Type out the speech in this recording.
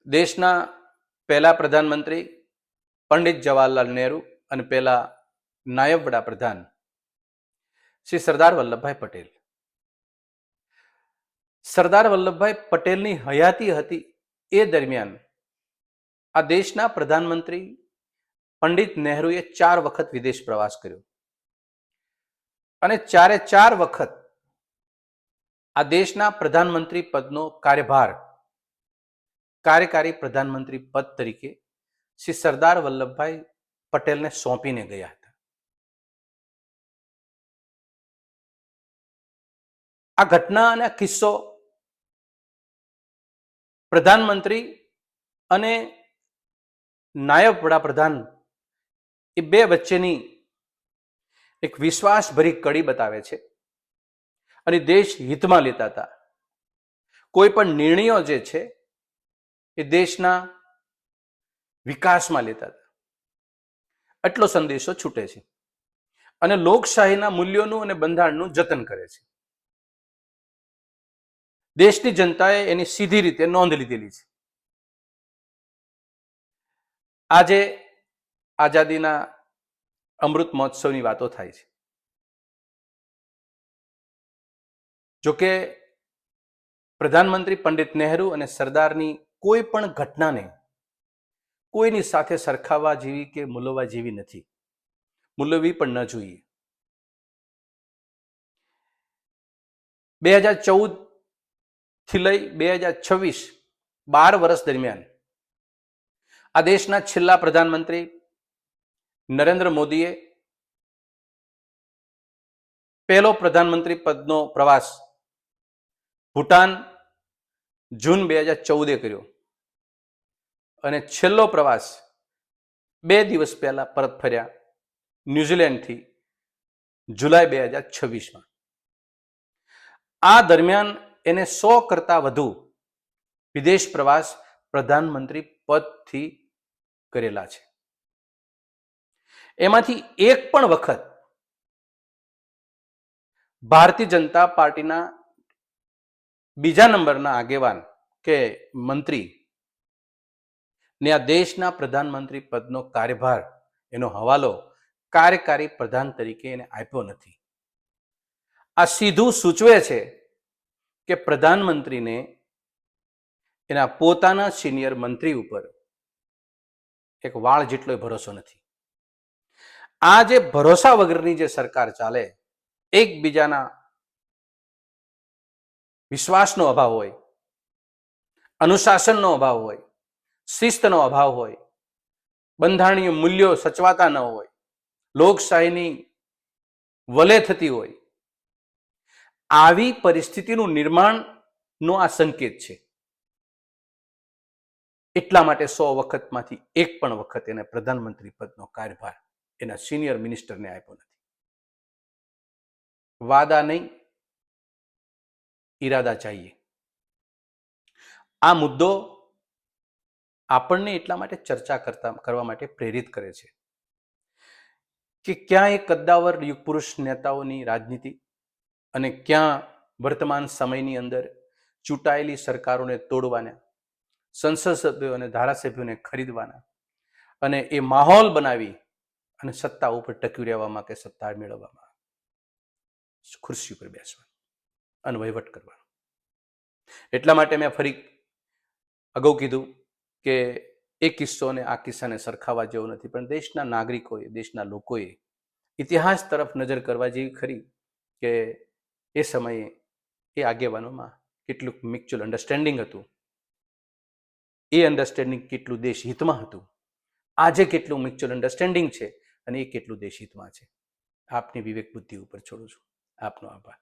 દેશના પહેલા પ્રધાનમંત્રી પંડિત જવાહરલાલ નહેરુ અને પહેલા નાયબ વડાપ્રધાન શ્રી સરદાર વલ્લભભાઈ પટેલ. સરદાર વલ્લભભાઈ પટેલની હયાતી હતી એ દરમિયાન આ દેશના પ્રધાનમંત્રી પંડિત નહેરુએ 4 વખત વિદેશ પ્રવાસ કર્યો અને 4 વખત આ દેશના પ્રધાનમંત્રી પદનો કાર્યભાર કાર્યકારી પ્રધાનમંત્રી પદ તરીકે શ્રી સરદાર વલ્લભભાઈ પટેલને સોંપીને ગયા હતા. આ ઘટના અને આ કિસ્સો પ્રધાનમંત્રી અને નાયબ વડાપ્રધાન એ બે વચ્ચેની એક વિશ્વાસભરી કડી બતાવે છે અને દેશ હિતમાં લેતા હતા. કોઈ પણ નિર્ણયો જે છે એ દેશના વિકાસમાં લેતા હતા. એટલો સંદેશો છૂટે છે અને લોકશાહીના મૂલ્યોનું અને બંધારણનું જતન કરે છે. દેશની જનતાએ એની સીધી રીતે નોંધ લીધેલી છે. આજે આઝાદીના અમૃત મહોત્સવની વાતો થાય છે. જોકે પ્રધાનમંત્રી પંડિત નહેરુ અને સરદારની કોઈ પણ ઘટનાને કોઈની સાથે સરખાવવા જેવી કે મૂલવવા જેવી નથી. મૂલવવી પણ ન જોઈએ. 2014 થી લઈ 2026 12 વર્ષ દરમિયાન આ દેશના છેલ્લા પ્રધાનમંત્રી નરેન્દ્ર મોદીએ પહેલો પ્રધાનમંત્રી પદનો પ્રવાસ ભૂટાન જૂન 2014 કર્યો અને છેલ્લો પ્રવાસ 2 દિવસ પહેલા પરત ફર્યા ન્યુઝીલેન્ડથી જુલાઈ 2026. આ દરમિયાન એને 100 કરતા વધુ વિદેશ પ્રવાસ પ્રધાનમંત્રી પદથી કરેલા છે. એમાંથી એક પણ વખત ભારતીય જનતા પાર્ટીના બીજા નંબરના આગેવાન કે મંત્રી ને આ દેશના પ્રધાનમંત્રી પદનો કાર્યભાર એનો હવાલો કાર્યકારી પ્રધાન તરીકે એને આપ્યો નથી. આ સીધું સૂચવે છે કે પ્રધાનમંત્રીને એના પોતાના સિનિયર મંત્રી ઉપર એક વાળ જેટલો ભરોસો નથી. આ જે ભરોસા વગરની જે સરકાર ચાલે, એકબીજાના વિશ્વાસનો અભાવ હોય, અનુશાસનનો અભાવ હોય, શિસ્તનો અભાવ હોય, બંધારણીય મૂલ્યો સચવાતા ન હોય, લોકશાહીની વલે થતી હોય, આવી પરિસ્થિતિનું નિર્માણનો આ સંકેત છે. એટલા માટે 100 વખતમાંથી એક પણ વખત એને પ્રધાનમંત્રી પદનો કાર્યભાર એના સિનિયર મિનિસ્ટરને આપ્યો નથી. વાદા નહીં, ઈરાદા ચાહીએ. આ મુદ્દો આપણને એટલા માટે ચર્ચા કરવા માટે પ્રેરિત કરે છે કે ક્યાં એ કદ્દાવર યુગપુરુષ નેતાઓની રાજનીતિ અને ક્યાં વર્તમાન સમયની અંદર ચૂંટાયેલી સરકારોને તોડવાના, સંસદ સભ્યો અને ધારાસભ્યોને ખરીદવાના અને એ માહોલ બનાવી અને સત્તા ઉપર ટકી રહેવામાં કે સત્તા મેળવવામાં, ખુરશી ઉપર બેસવાનું અને વહીવટ કરવાનો. એટલા માટે મેં ફરી અગાઉ કીધું કે એ કિસ્સો અને આ કિસ્સાને સરખાવવા જેવો નથી, પણ દેશના નાગરિકોએ, દેશના લોકોએ ઇતિહાસ તરફ નજર કરવા જેવી ખરી કે એ સમયે એ આગેવાનોમાં કેટલું મ્યુચ્યુઅલ અન્ડરસ્ટેન્ડિંગ હતું, એ અન્ડરસ્ટેન્ડિંગ કેટલું દેશ હિતમાં હતું, આજે કેટલું મ્યુચ્યુઅલ અન્ડરસ્ટેન્ડિંગ છે અને એ કેટલું દેશ હિતમાં છે. આપની વિવેક બુદ્ધિ ઉપર છોડું છું. આપનો આભાર.